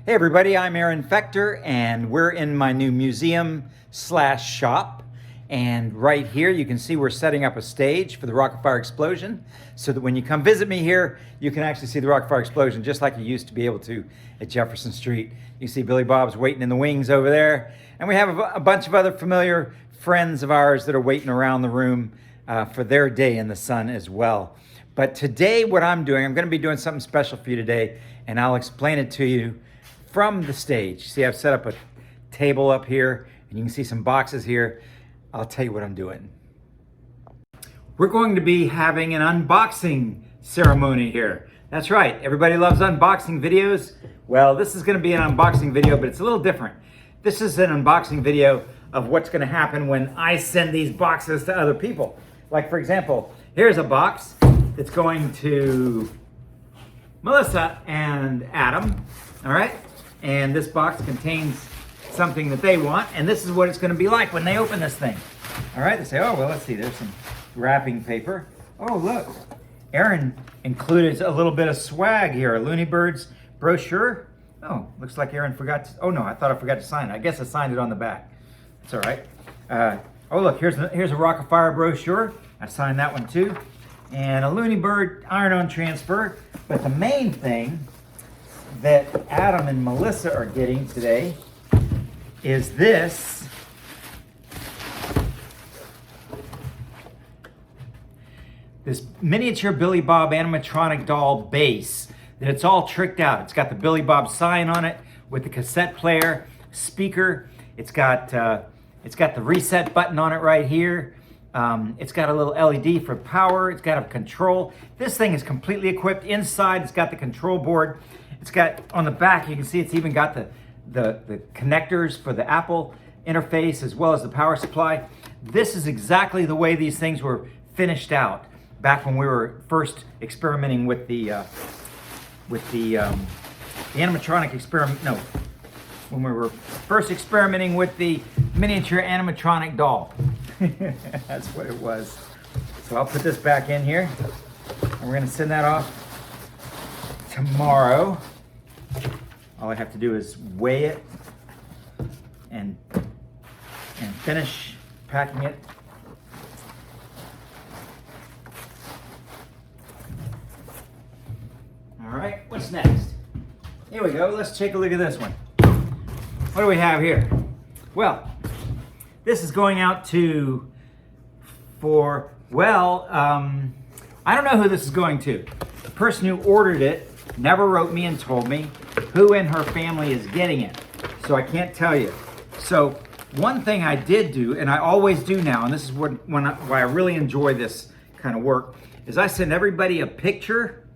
Hey everybody, I'm Aaron Fector and we're in my new museum/shop. And right here you can see we're setting up a stage for the Rock-afire explosion so that when you come visit me here, you can actually see the Rock-afire explosion just like you used to be able to at Jefferson Street. You see Billy Bob's waiting in the wings over there. And we have a bunch of other familiar friends of ours that are waiting around the room for their day in the sun as well. But today what I'm going to be doing something special for you today, and I'll explain it to you from the stage. See, I've set up a table up here and you can see some boxes here. I'll tell you what I'm doing. We're going to be having an unboxing ceremony here. That's right, everybody loves unboxing videos. Well, this is going to be an unboxing video, but it's a little different. This is an unboxing video of what's going to happen when I send these boxes to other people. Like, for example, here's a box that's going to Melissa and Adam, all right? And this box contains something that they want, and this is what it's going to be like when they open this thing. All right, they say, oh, well, let's see, there's some wrapping paper. Oh, look, Aaron included a little bit of swag here, a Looney Birds brochure. Oh, looks like Aaron forgot to, oh no, I thought I forgot to sign it. I guess I signed it on the back. It's all right. Oh, look, here's a Rock-afire brochure. I signed that one too. And a Looney Bird iron-on transfer. But the main thing that Adam and Melissa are getting today is this miniature Billy Bob animatronic doll base that it's all tricked out. It's got the Billy Bob sign on it with the cassette player, speaker. It's got the reset button on it right here. It's got a little LED for power. It's got a control. This thing is completely equipped. Inside, it's got the control board. It's got, on the back, you can see it's even got the connectors for the Apple interface as well as the power supply. This is exactly the way these things were finished out back when we were first experimenting with the animatronic experiment. No, when we were first experimenting with the miniature animatronic doll. That's what it was. So I'll put this back in here, and we're going to send that off tomorrow. All I have to do is weigh it and finish packing it. All right, what's next? Here we go. Let's take a look at this one. What do we have here? Well, this is going out to, I don't know who this is going to. The person who ordered it never wrote me and told me who in her family is getting it. So I can't tell you. So one thing I did do, and I always do now, and this is why I really enjoy this kind of work, is I send everybody a picture.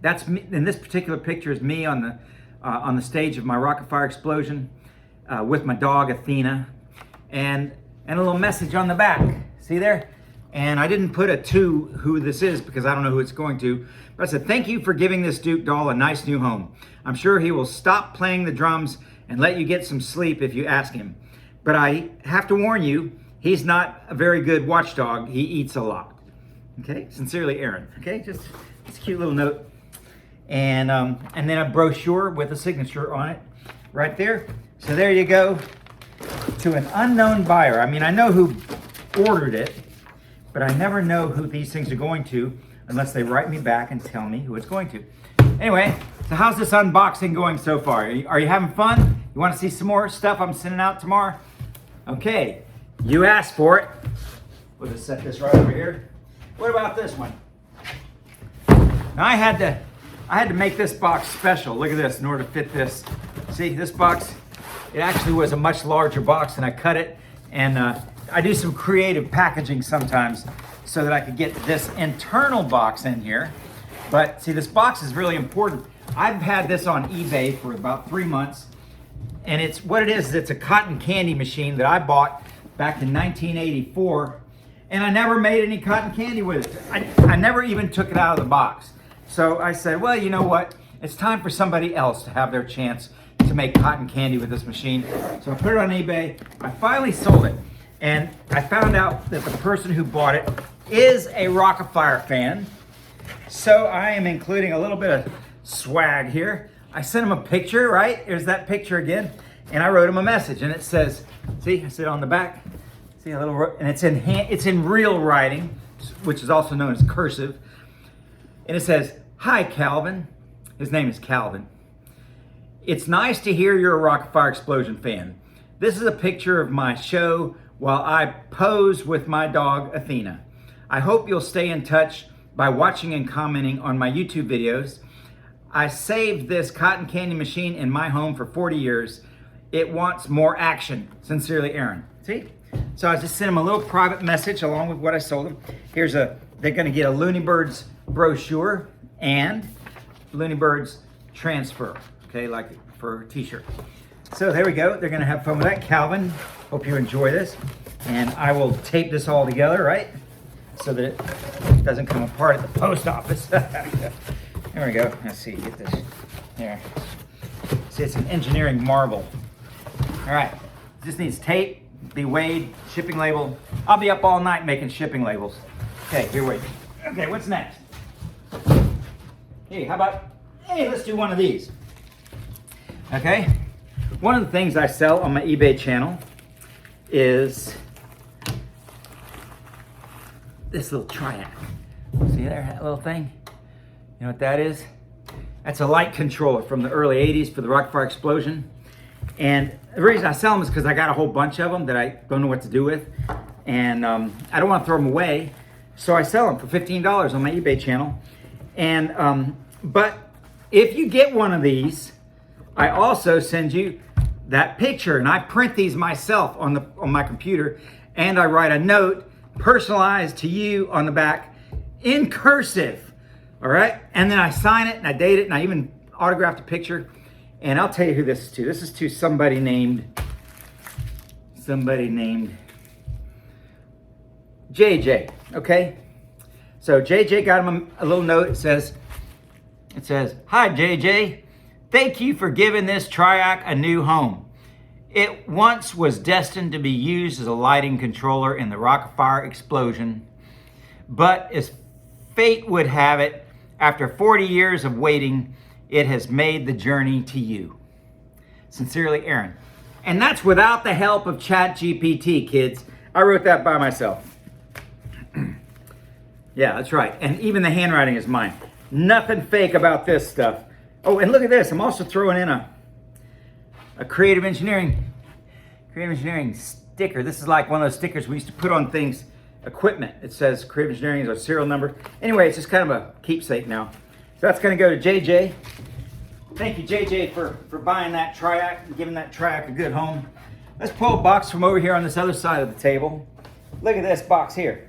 That's me, and this particular picture is me on the stage of my Rock-afire explosion with my dog Athena, and a little message on the back. See there? And I didn't put a to who this is because I don't know who it's going to. But I said, thank you for giving this Duke doll a nice new home. I'm sure he will stop playing the drums and let you get some sleep if you ask him. But I have to warn you, he's not a very good watchdog. He eats a lot. Okay? Sincerely, Aaron. Okay? Just a cute little note. And then a brochure with a signature on it right there. So there you go. To an unknown buyer. I mean, I know who ordered it, but I never know who these things are going to unless they write me back and tell me who it's going to. Anyway, so how's this unboxing going so far? Are you having fun? You want to see some more stuff I'm sending out tomorrow? Okay, you asked for it. We'll just set this right over here. What about this one? Now I had to make this box special. Look at this in order to fit this. See, this box, it actually was a much larger box, and I cut it, and I do some creative packaging sometimes so that I could get this internal box in here. But see, this box is really important. I've had this on eBay for about 3 months, and it's a cotton candy machine that I bought back in 1984, and I never made any cotton candy with it. I never even took it out of the box. So I said, well, you know what? It's time for somebody else to have their chance to make cotton candy with this machine. So I put it on eBay. I finally sold it. And I found out that the person who bought it is a Rock-afire fan. So I am including a little bit of swag here. I sent him a picture, right? There's that picture again. And I wrote him a message, and it says, see, I said on the back, see a little, and it's in hand, it's in real writing, which is also known as cursive. And it says, "Hi, Calvin." His name is Calvin. "It's nice to hear you're a Rock-afire Explosion fan. This is a picture of my show while I pose with my dog, Athena. I hope you'll stay in touch by watching and commenting on my YouTube videos. I saved this cotton candy machine in my home for 40 years. It wants more action. Sincerely, Aaron." See? So I just sent him a little private message along with what I sold him. They're gonna get a Looney Birds brochure and Looney Birds transfer, okay, like for a t-shirt. So there we go. They're gonna have fun with that. Calvin, hope you enjoy this. And I will tape this all together, right? So that it doesn't come apart at the post office. There we go. Let's see, get this there. See, it's an engineering marvel. All right, just needs tape, be weighed, shipping label. I'll be up all night making shipping labels. Okay, here wait. Okay, what's next? Hey, how about, let's do one of these. Okay, one of the things I sell on my eBay channel is this little Triac. See there, that little thing? You know what that is? That's a light controller from the early 80s for the Rock-afire Explosion. And the reason I sell them is because I got a whole bunch of them that I don't know what to do with. And I don't want to throw them away. So I sell them for $15 on my eBay channel. And but if you get one of these, I also send you that picture, and I print these myself on my computer, and I write a note personalized to you on the back in cursive. All right, and then I sign it and I date it, and I even autographed a picture. And I'll tell you who this is to. This is to somebody named JJ. Okay, so JJ got him a little note. It says, "Hi JJ, thank you for giving this Triac a new home. It once was destined to be used as a lighting controller in the Rock-afire Explosion, but as fate would have it, after 40 years of waiting, it has made the journey to you. Sincerely, Aaron." And that's without the help of ChatGPT, kids. I wrote that by myself. Yeah, that's right. And even the handwriting is mine. Nothing fake about this stuff. Oh, and look at this. I'm also throwing in a creative engineering sticker. This is like one of those stickers we used to put on things, equipment. It says creative engineering is our serial number. Anyway, it's just kind of a keepsake now. So that's going to go to JJ. Thank you, JJ, for buying that Triac and giving that Triac a good home. Let's pull a box from over here on this other side of the table. Look at this box here.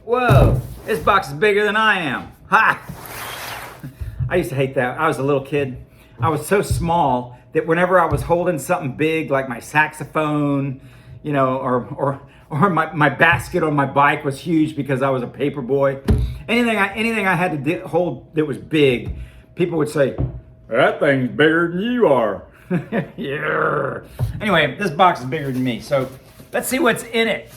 Whoa, this box is bigger than I am. Ha! I used to hate that. I was a little kid. I was so small that whenever I was holding something big, like my saxophone, you know, or my basket on my bike was huge because I was a paper boy. Anything I had to hold that was big, people would say, "That thing's bigger than you are." Yeah. Anyway, this box is bigger than me, so let's see what's in it.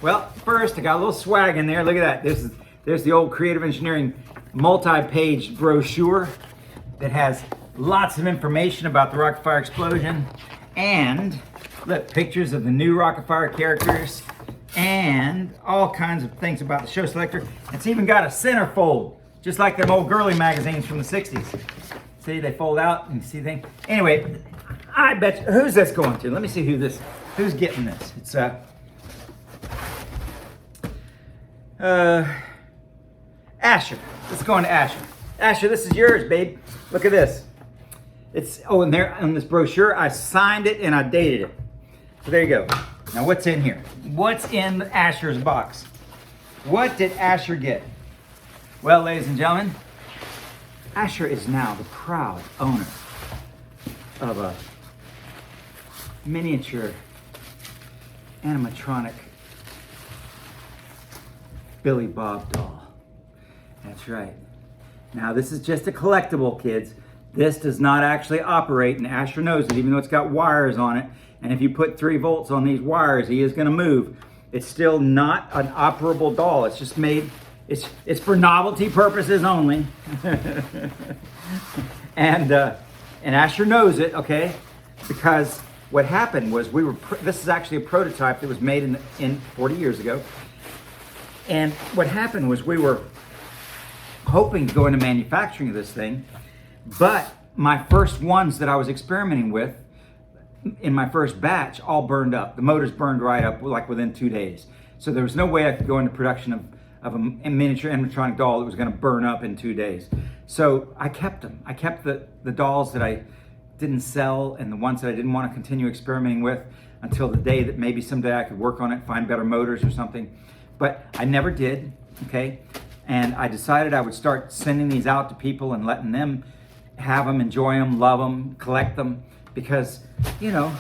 Well, first I got a little swag in there. Look at that. There's the old creative engineering multi-page brochure that has lots of information about the Rock-afire Explosion, and look, pictures of the new Rock-afire characters, and all kinds of things about the show selector. It's even got a centerfold, just like them old girly magazines from the 60s. See, they fold out and you see things. Anyway, I bet you, who's this going to? Let me see who's getting this. It's Asher. It's going to Asher. Asher, this is yours, babe. Look at this. It's, oh, and there on this brochure, I signed it and I dated it. So there you go. Now what's in here? What's in Asher's box? What did Asher get? Well, ladies and gentlemen, Asher is now the proud owner of a miniature animatronic Billy Bob doll. That's right. Now this is just a collectible, kids. This does not actually operate, and Asher knows it, even though it's got wires on it. And if you put 3 volts on these wires, he is going to move. It's still not an operable doll. It's just made, it's for novelty purposes only. And Asher knows it, okay? Because what happened was this is actually a prototype that was made in 40 years ago. And what happened was we were hoping to go into manufacturing of this thing, but my first ones that I was experimenting with in my first batch all burned up. The motors burned right up like within 2 days. So there was no way I could go into production of a miniature animatronic doll that was going to burn up in 2 days. So I kept them. I kept the dolls that I didn't sell and the ones that I didn't want to continue experimenting with until the day that maybe someday I could work on it, find better motors or something. But I never did, okay? And I decided I would start sending these out to people and letting them have them, enjoy them, love them, collect them, because, you know,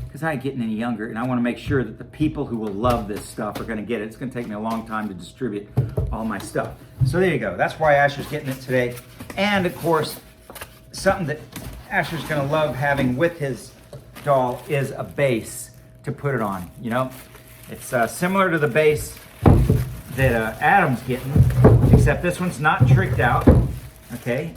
because I ain't getting any younger, and I want to make sure that the people who will love this stuff are going to get it. It's going to take me a long time to distribute all my stuff. So there you go. That's why Asher's getting it today. And, of course, something that Asher's going to love having with his doll is a base to put it on, you know? It's similar to the base that Adam's getting, except this one's not tricked out, okay?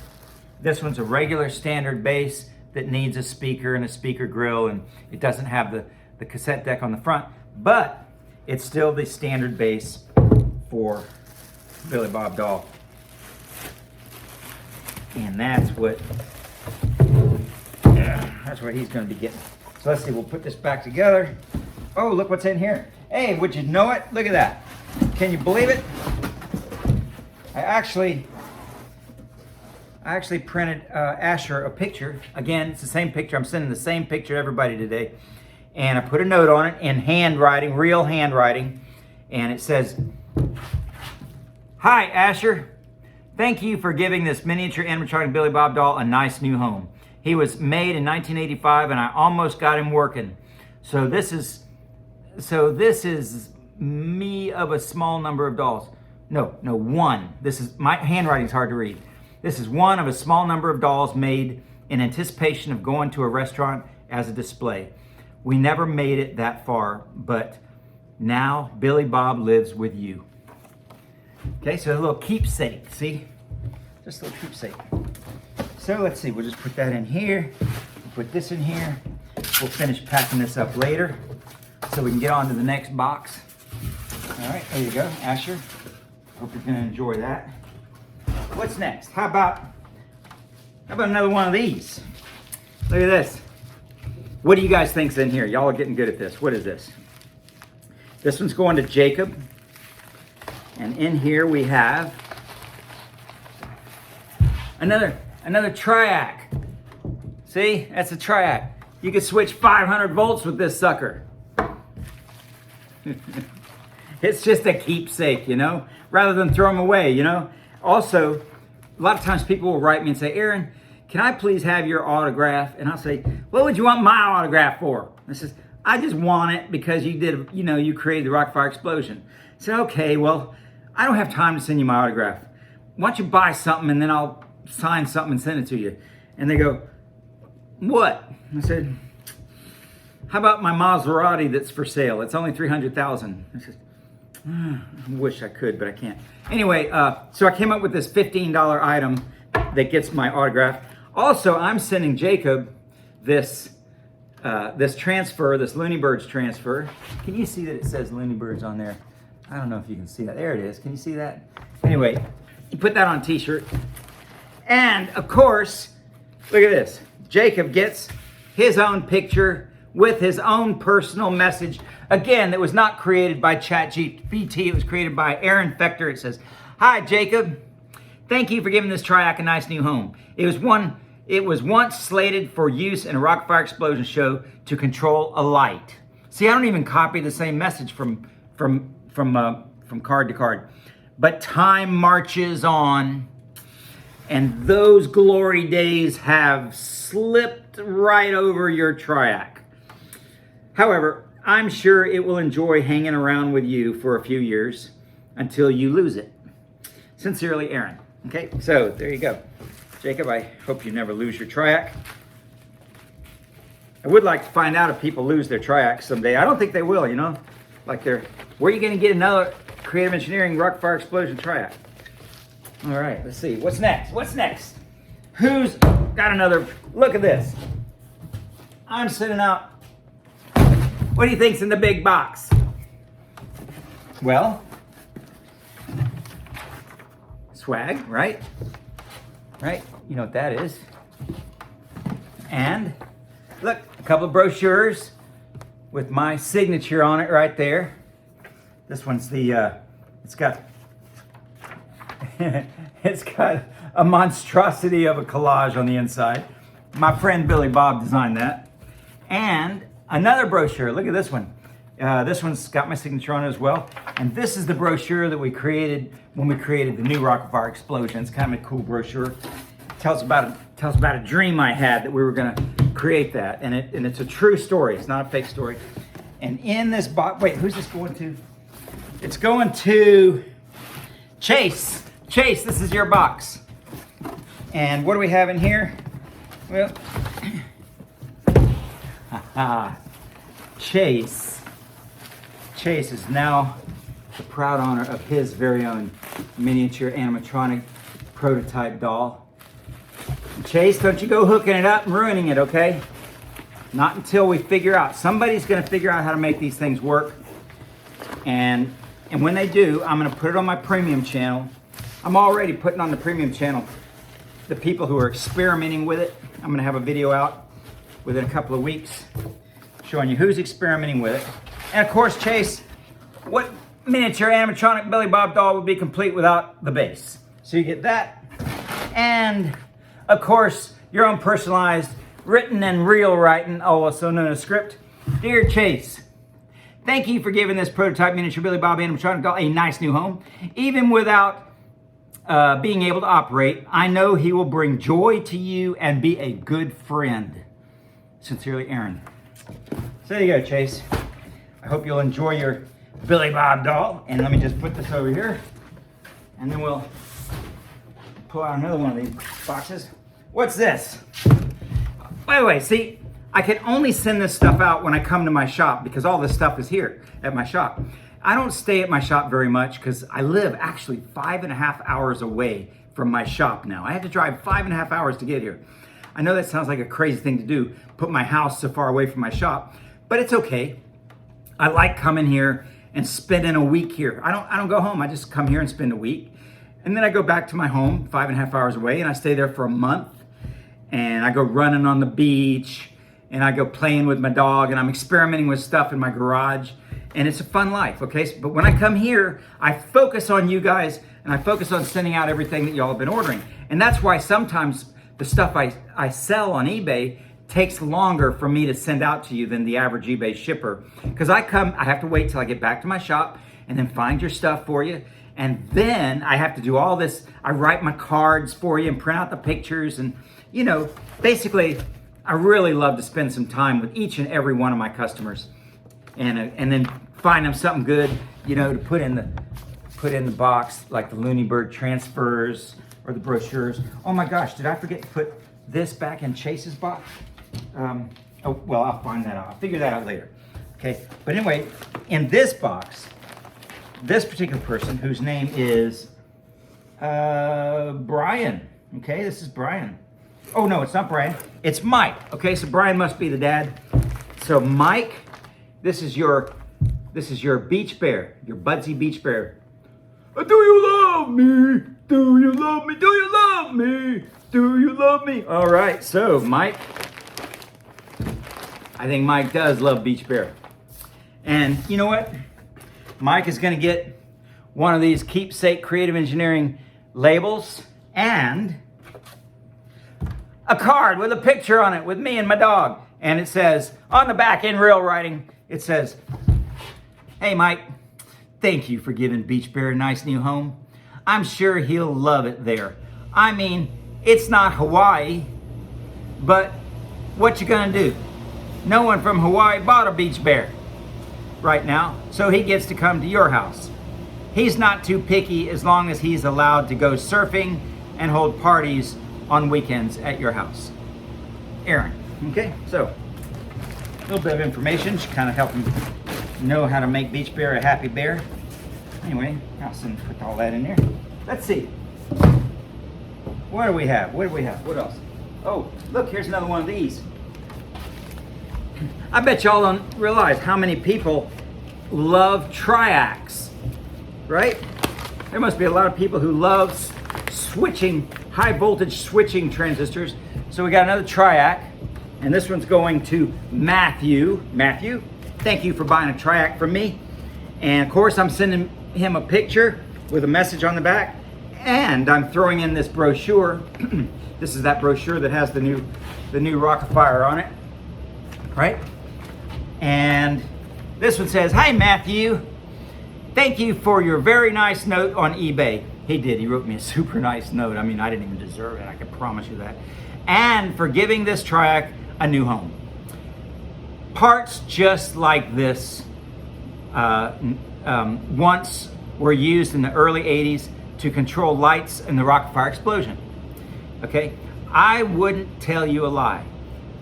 This one's a regular standard base that needs a speaker and a speaker grill, and it doesn't have the cassette deck on the front, but it's still the standard base for Billy Bob doll. And that's what he's going to be getting. So let's see, we'll put this back together. Oh, look what's in here. Hey, would you know it? Look at that. Can you believe it? I actually printed Asher a picture. Again, it's the same picture. I'm sending the same picture to everybody today. And I put a note on it in handwriting, real handwriting. And it says, "Hi, Asher. Thank you for giving this miniature animatronic Billy Bob doll a nice new home. He was made in 1985 and I almost got him working. So this is me of a small number of dolls. No, one. This is, my handwriting's hard to read. This is one of a small number of dolls made in anticipation of going to a restaurant as a display. We never made it that far, but now Billy Bob lives with you." Okay, so a little keepsake, see? Just a little keepsake. So let's see, we'll just put that in here. We'll put this in here. We'll finish packing this up later so we can get on to the next box. All right, there you go, Asher. Hope you're gonna enjoy that. What's next? How about another one of these? Look at this. What do you guys think's in here? Y'all are getting good at this. What is this? This one's going to Jacob. And in here we have another Triac. See, that's a Triac. You can switch 500 volts with this sucker. It's just a keepsake, you know, rather than throw them away, you know. Also, a lot of times people will write me and say, "Aaron, can I please have your autograph?" And I'll say, "What would you want my autograph for?" I says, "I just want it because you did, you know, you created the Rock-afire explosion." I said, "Okay, well, I don't have time to send you my autograph. Why don't you buy something and then I'll sign something and send it to you?" And they go, "What?" I said, "How about my Maserati that's for sale? It's only $300,000. I said, "I wish I could, but I can't." Anyway, so I came up with this $15 item that gets my autograph. Also, I'm sending Jacob this transfer, this Looney Birds transfer. Can you see that it says Looney Birds on there? I don't know if you can see that. There it is. Can you see that? Anyway, you put that on a t-shirt. And of course, look at this. Jacob gets his own picture with his own personal message. Again, that was not created by ChatGPT. It was created by Aaron Fechter. It says, "Hi, Jacob. Thank you for giving this Triac a nice new home. It was once slated for use in a Rock-afire explosion show to control a light." See, I don't even copy the same message from card to card. But time marches on, and those glory days have slipped right over your Triac. However, I'm sure it will enjoy hanging around with you for a few years until you lose it. Sincerely, Aaron. Okay, so there you go. Jacob, I hope you never lose your Triac. I would like to find out if people lose their Triac someday. I don't think they will, you know? Like where are you going to get another Creative Engineering Rock-afire explosion Triac? All right, let's see. What's next? What's next? Who's got another, look at this. I'm sending out, what do you think's in the big box? Well, swag, right? Right? You know what that is. And look, a couple of brochures with my signature on it right there. This one's the, it's got a monstrosity of a collage on the inside. My friend Billy Bob designed that. And another brochure, look at this one. This one's got my signature on it as well. And this is the brochure that we created when we created the new Rock-afire Explosion. It's kind of a cool brochure. Tells about a dream I had that we were gonna create that. And it's a true story, it's not a fake story. And in this box, wait, who's this going to? It's going to Chase. Chase, this is your box. And what do we have in here? Well, Chase is now the proud owner of his very own miniature animatronic prototype doll. Chase, don't you go hooking it up and ruining it, okay? Not until we figure out. Somebody's gonna figure out how to make these things work. And when they do, I'm gonna put it on my premium channel. I'm already putting on the premium channel the people who are experimenting with it. I'm gonna have a video out within a couple of weeks showing you who's experimenting with it. And of course, Chase, what miniature animatronic Billy Bob doll would be complete without the base? So you get that. And of course, your own personalized written and real writing, also known as script. Dear Chase, thank you for giving this prototype miniature Billy Bob animatronic doll a nice new home. Even without being able to operate, I know he will bring joy to you and be a good friend. Sincerely, Aaron. So there you go, Chase. I hope you'll enjoy your Billy Bob doll. And let me just put this over here. And then we'll pull out another one of these boxes. What's this? By the way, see, I can only send this stuff out when I come to my shop because all this stuff is here at my shop. I don't stay at my shop very much because I live actually 5.5 hours away from my shop now. I have to drive 5.5 hours to get here. I know that sounds like a crazy thing to do, put my house so far away from my shop, but it's okay. I like coming here and spending a week here. I don't go home, I just come here and spend a week. And then I go back to my home 5.5 hours away and I stay there for a month. And I go running on the beach and I go playing with my dog and I'm experimenting with stuff in my garage. And it's a fun life, okay? But when I come here, I focus on you guys and I focus on sending out everything that y'all have been ordering. And that's why sometimes the stuff I sell on eBay takes longer for me to send out to you than the average eBay shipper. Because I have to wait till I get back to my shop and then find your stuff for you. And then I have to do all this. I write my cards for you and print out the pictures. And, you know, basically, I really love to spend some time with each and every one of my customers. And then find them something good, you know, to put in the box, like the Looney Bird transfers or the brochures. Oh my gosh, did I forget to put this back in Chase's box? Oh, well, I'll find that out. I'll figure that out later. Okay, but anyway, in this box, this particular person, whose name is Brian. Okay, this is Brian. Oh no, it's not Brian. It's Mike. Okay, so Brian must be the dad. So Mike, this is your beach bear, your Budsy beach bear. Do you love me? Do you love me? Do you love me? Do you love me? All right, so Mike, I think Mike does love beach bear. And you know what? Mike is gonna get one of these keepsake creative engineering labels and a card with a picture on it with me and my dog. And it says, on the back in real writing, it says, hey Mike, thank you for giving Beach Bear a nice new home. I'm sure he'll love it there. I mean, it's not Hawaii, but what you gonna do? No one from Hawaii bought a Beach Bear right now, so he gets to come to your house. He's not too picky as long as he's allowed to go surfing and hold parties on weekends at your house. Aaron, okay? So, a little bit of information should kind of help him know how to make Beach Bear a happy bear. Anyway, I'll put all that in there. Let's see. What do we have? What do we have? What else? Oh, look, here's another one of these. I bet y'all don't realize how many people love Triacs, right? There must be a lot of people who love switching, high voltage switching transistors. So we got another Triac, and this one's going to Matthew. Matthew, thank you for buying a Triac from me. And of course, I'm sending him a picture with a message on the back, and I'm throwing in this brochure. This is that brochure that has the new Rock-afire on it, right? And this one says, "Hi Matthew, thank you for your very nice note on eBay." He did, he wrote me a super nice note. I mean, I didn't even deserve it, I can promise you that. "And for giving this Triac a new home. Parts just like this once were used in the early 80s to control lights in the Rock-afire explosion." Okay, I wouldn't tell you a lie,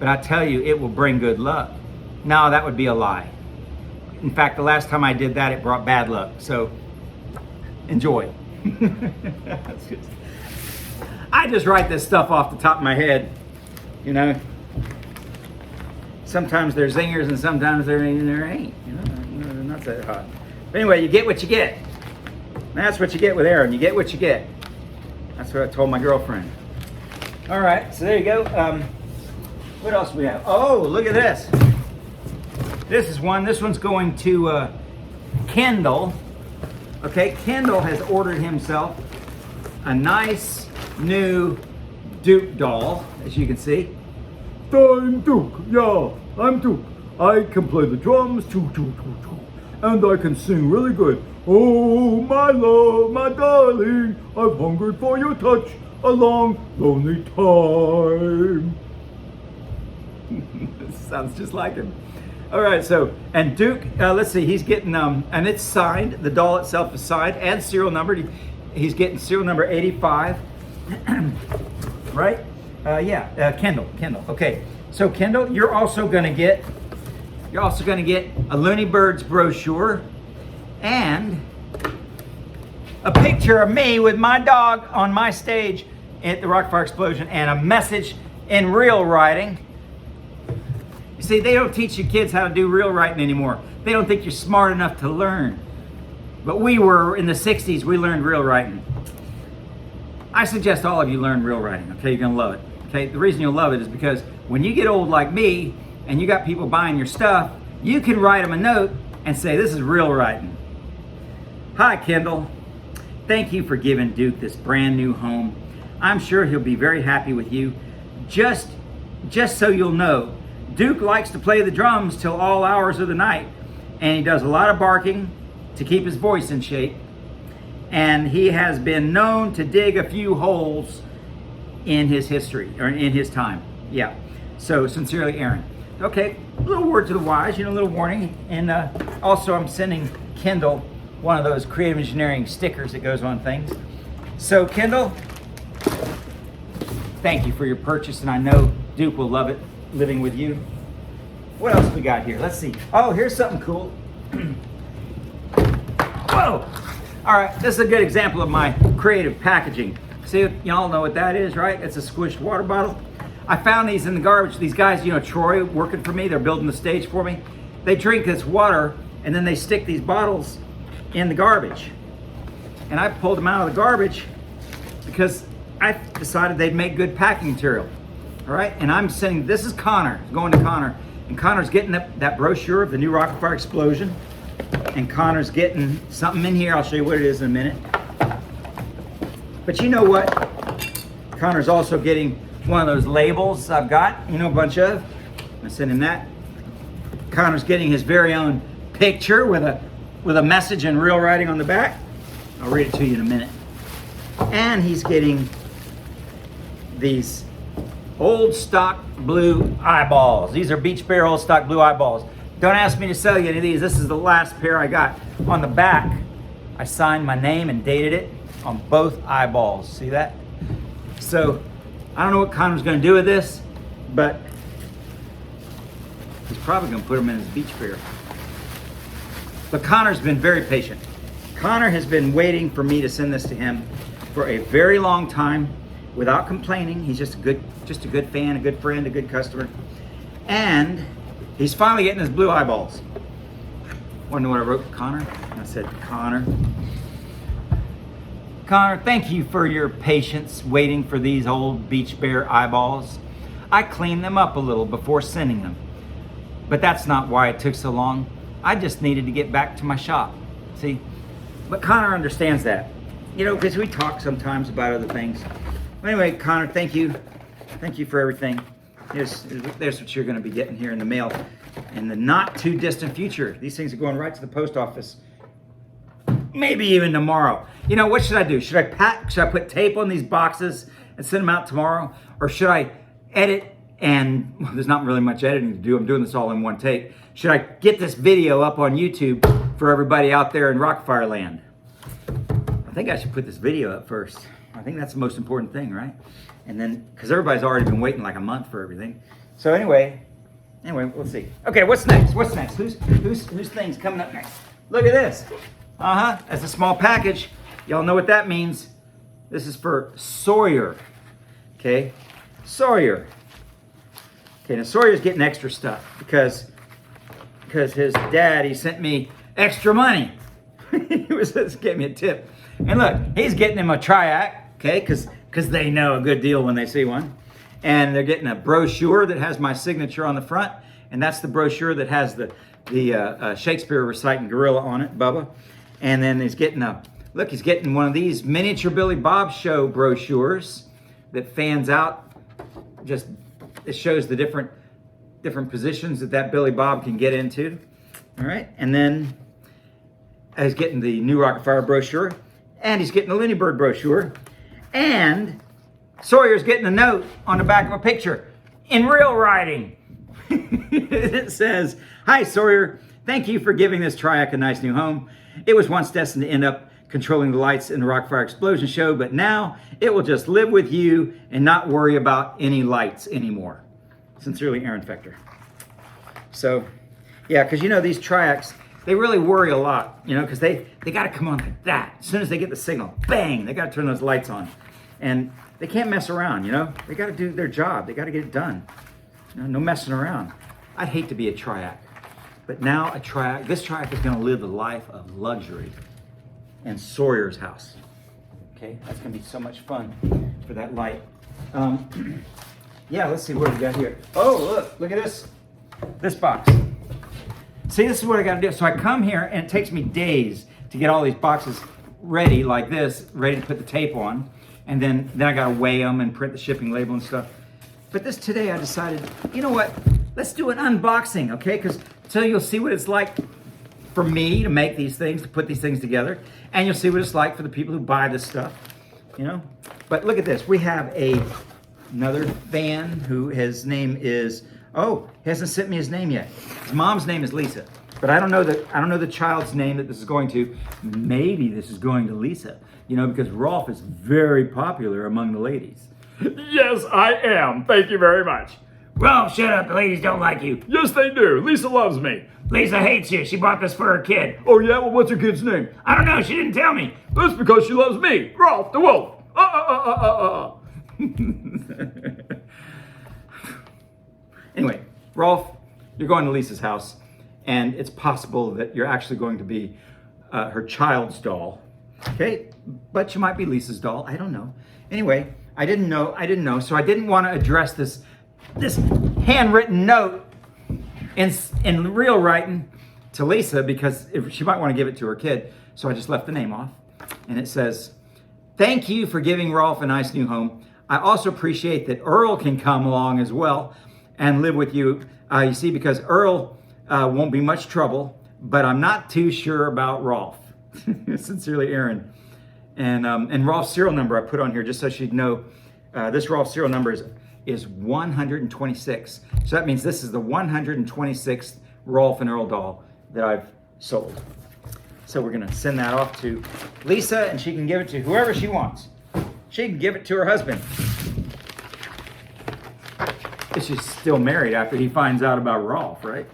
but I tell you it will bring good luck. No, that would be a lie. In fact, the last time I did that, it brought bad luck. So enjoy. I just write this stuff off the top of my head, you know. Sometimes there's zingers and sometimes there ain't. You know, they're not that hot. But anyway, you get what you get. That's what you get with Aaron. You get what you get. That's what I told my girlfriend. All right, so there you go. What else do we have? Oh, look at this. This is one. This one's going to Kendall. Okay, Kendall has ordered himself a nice new Duke doll, as you can see. I'm Duke, yeah, I'm Duke. I can play the drums, choo choo choo choo, and I can sing really good. Oh, my love, my darling, I've hungered for your touch a long, lonely time. Sounds just like him. All right, so, and Duke, let's see, he's getting, and it's signed, the doll itself is signed and serial numbered. He's getting serial number 85, right? Kendall, okay. So Kendall, you're also gonna get a Looney Birds brochure and a picture of me with my dog on my stage at the Rock-afire explosion and a message in real writing. You see, they don't teach you kids how to do real writing anymore. They don't think you're smart enough to learn. But we were, in the 60s, we learned real writing. I suggest all of you learn real writing, okay? You're gonna love it, okay? The reason you'll love it is because when you get old like me and you got people buying your stuff, you can write them a note and say, "This is real writing." "Hi, Kendall. Thank you for giving Duke this brand new home. I'm sure he'll be very happy with you. Just so you'll know, Duke likes to play the drums till all hours of the night, and he does a lot of barking to keep his voice in shape. And he has been known to dig a few holes in his history, or in his time." Yeah. So, sincerely, Aaron. Okay, a little word to the wise, a little warning. And also, I'm sending Kendall one of those creative engineering stickers that goes on things. So, Kendall, thank you for your purchase, and I know Duke will love it living with you. What else we got here? Let's see. Oh, here's something cool. Whoa! All right, this is a good example of my creative packaging. See, y'all know what that is, right? It's a squished water bottle. I found these in the garbage. These guys, Troy, working for me, they're building the stage for me. They drink this water, and then they stick these bottles in the garbage. And I pulled them out of the garbage because I decided they'd make good packing material. All right, and I'm sending, this is Connor, going to Connor. And Connor's getting that brochure of the new Rock-afire explosion. And Connor's getting something in here. I'll show you what it is in a minute. But you know what? Connor's also getting one of those labels I've got, a bunch of. I sent him that. Connor's getting his very own picture with a message in real writing on the back. I'll read it to you in a minute. And he's getting these old stock blue eyeballs. These are Beach Bear old stock blue eyeballs. Don't ask me to sell you any of these. This is the last pair I got. On the back, I signed my name and dated it on both eyeballs. See that? So, I don't know what Connor's gonna do with this, but he's probably gonna put them in his Beach Bear. But Connor's been very patient. Connor has been waiting for me to send this to him for a very long time. without complaining. He's just a good fan, a good friend, a good customer. And he's finally getting his blue eyeballs. Want to know what I wrote to Connor? I said, Connor, thank you for your patience waiting for these old Beach Bear eyeballs. I cleaned them up a little before sending them. But that's not why it took so long. I just needed to get back to my shop. See? But Connor understands that. You know, because we talk sometimes about other things. Anyway, Connor, thank you. Thank you for everything. There's what you're going to be getting here in the mail in the not too distant future. These things are going right to the post office. Maybe even tomorrow. You know, what should I do? Should I put tape on these boxes and send them out tomorrow? Or should I edit and, well, there's not really much editing to do. I'm doing this all in one take. Should I get this video up on YouTube for everybody out there in Rock-afire land? I think I should put this video up first. I think that's the most important thing, right? And then, because everybody's already been waiting like a month for everything. So anyway, we'll see. Okay, what's next? Who's things coming up next? Look at this. That's a small package. Y'all know what that means. This is for Sawyer. Okay, Sawyer. Okay, now Sawyer's getting extra stuff because his daddy sent me extra money. He gave me a tip. And look, he's getting him a Triac, okay, because they know a good deal when they see one. And they're getting a brochure that has my signature on the front, and that's the brochure that has the Shakespeare reciting gorilla on it, Bubba. And then he's getting he's getting one of these miniature Billy Bob Show brochures that fans out. It shows the different positions that Billy Bob can get into. All right, and then he's getting the new Rock-afire brochure, and he's getting the Looney Bird brochure, and Sawyer's getting a note on the back of a picture in real writing. It says, "Hi Sawyer, thank you for giving this Triac a nice new home. It was once destined to end up controlling the lights in the Rock-afire explosion show, but now it will just live with you and not worry about any lights anymore. Sincerely, Aaron Fector." So, yeah, because you know these Triacs, they really worry a lot, you know, because they got to come on like that. As soon as they get the signal, bang, they got to turn those lights on. And they can't mess around, you know. They got to do their job. They got to get it done. You know, no messing around. I'd hate to be a Triac. But now this Triac is going to live the life of luxury in Sawyer's house. Okay, that's going to be so much fun for that light. Yeah, let's see what we got here. Oh, look at this box. See, this is what I got to do. So I come here, and it takes me days to get all these boxes ready like this, ready to put the tape on. And then I got to weigh them and print the shipping label and stuff. But today I decided, you know what? Let's do an unboxing, okay? So you'll see what it's like for me to make these things, to put these things together. And you'll see what it's like for the people who buy this stuff, you know? But look at this. We have another fan who his name is, he hasn't sent me his name yet. His mom's name is Lisa. But I don't know the child's name that this is going to. Maybe this is going to Lisa, you know, because Rolf is very popular among the ladies. Yes, I am. Thank you very much. Rolf, shut up. The ladies don't like you. Yes, they do. Lisa loves me. Lisa hates you. She bought this for her kid. Oh, yeah? Well, what's her kid's name? I don't know. She didn't tell me. That's because she loves me, Rolf the Wolf. Anyway, Rolf, you're going to Lisa's house, and it's possible that you're actually going to be her child's doll. Okay? But you might be Lisa's doll. I don't know. Anyway, I didn't know, so I didn't want to address this handwritten note in real writing to Lisa because she might want to give it to her kid. So I just left the name off. And it says, "Thank you for giving Rolf a nice new home. I also appreciate that Earl can come along as well and live with you. You see, because Earl won't be much trouble, but I'm not too sure about Rolf. Sincerely, Aaron." And Rolf's serial number I put on here just so she'd know. This Rolf serial number is 126. So that means this is the 126th Rolf and Earl doll that I've sold. So we're gonna send that off to Lisa, and she can give it to whoever she wants. She can give it to her husband. If she's still married after he finds out about Rolf, right?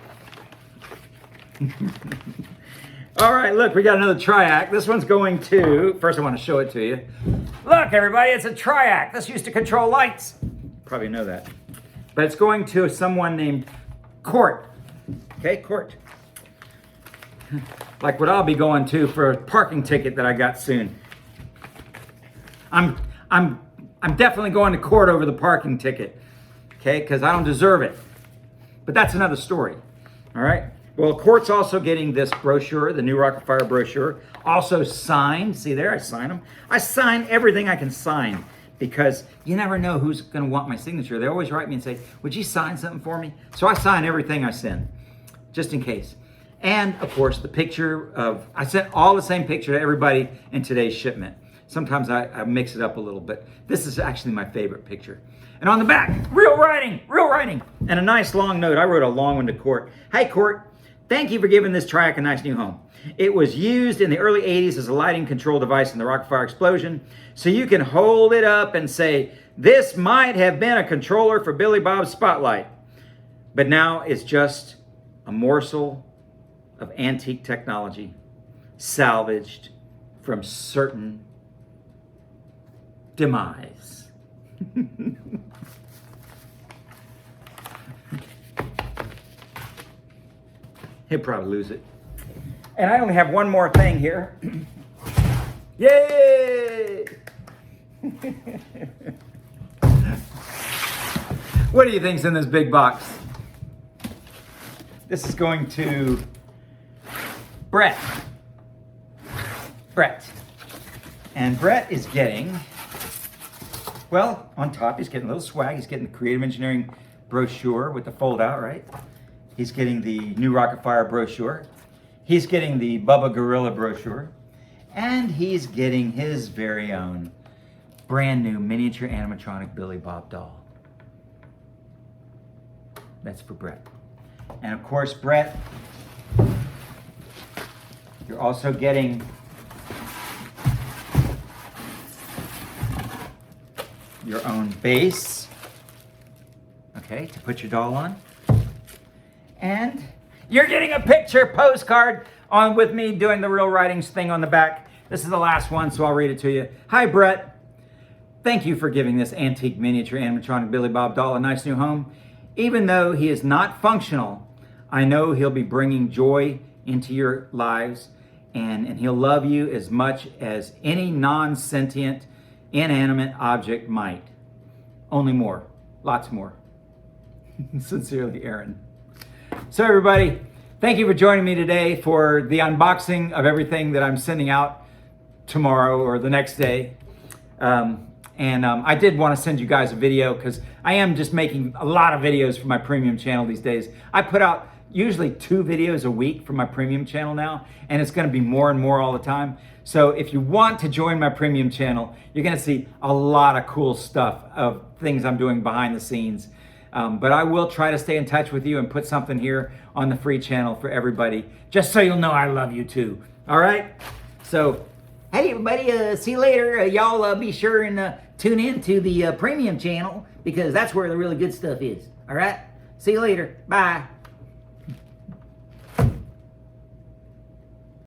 All right, look, we got another Triac. This one's going to, first I want to show it to you. Look, everybody, it's a Triac. This used to control lights. Probably know that. But it's going to someone named Court. Okay, Court. Like what I'll be going to for a parking ticket that I got soon. I'm definitely going to court over the parking ticket. Okay, because I don't deserve it. But that's another story. All right. Well, Court's also getting this brochure, the new Rock-afire brochure, also signed. See there, I sign them. I sign everything I can sign because you never know who's going to want my signature. They always write me and say, would you sign something for me? So I sign everything I send, just in case. And, of course, the picture of, I sent all the same picture to everybody in today's shipment. Sometimes I mix it up a little bit. This is actually my favorite picture. And on the back, real writing, and a nice long note. I wrote a long one to Court. Hey, Court. Thank you for giving this Triac a nice new home. It was used in the early 80s as a lighting control device in the Rock-afire explosion, so you can hold it up and say, this might have been a controller for Billy Bob's spotlight. But now it's just a morsel of antique technology salvaged from certain demise. He'll probably lose it. And I only have one more thing here. Yay! What do you think's in this big box? This is going to Brett. And Brett is getting, well, on top, he's getting a little swag. He's getting the creative engineering brochure with the fold out, right? He's getting the new Rock-afire brochure. He's getting the Bubba Gorilla brochure. And he's getting his very own brand new miniature animatronic Billy Bob doll. That's for Brett. And of course, Brett, you're also getting your own base, okay, to put your doll on. And you're getting a picture postcard on with me doing the real writings thing on the back. This is the last one, so I'll read it to you. Hi, Brett. Thank you for giving this antique miniature animatronic Billy Bob doll a nice new home. Even though he is not functional, I know he'll be bringing joy into your lives, and he'll love you as much as any non-sentient, inanimate object might. Only more. Lots more. Sincerely, Aaron. So everybody, thank you for joining me today for the unboxing of everything that I'm sending out tomorrow or the next day. I did want to send you guys a video because I am just making a lot of videos for my premium channel these days. I put out usually 2 videos a week for my premium channel now, and it's going to be more and more all the time. So if you want to join my premium channel, you're going to see a lot of cool stuff of things I'm doing behind the scenes. But I will try to stay in touch with you and put something here on the free channel for everybody, just so you'll know I love you too. All right? So, hey everybody, see you later. Y'all be sure and tune in to the premium channel because that's where the really good stuff is. All right? See you later. Bye.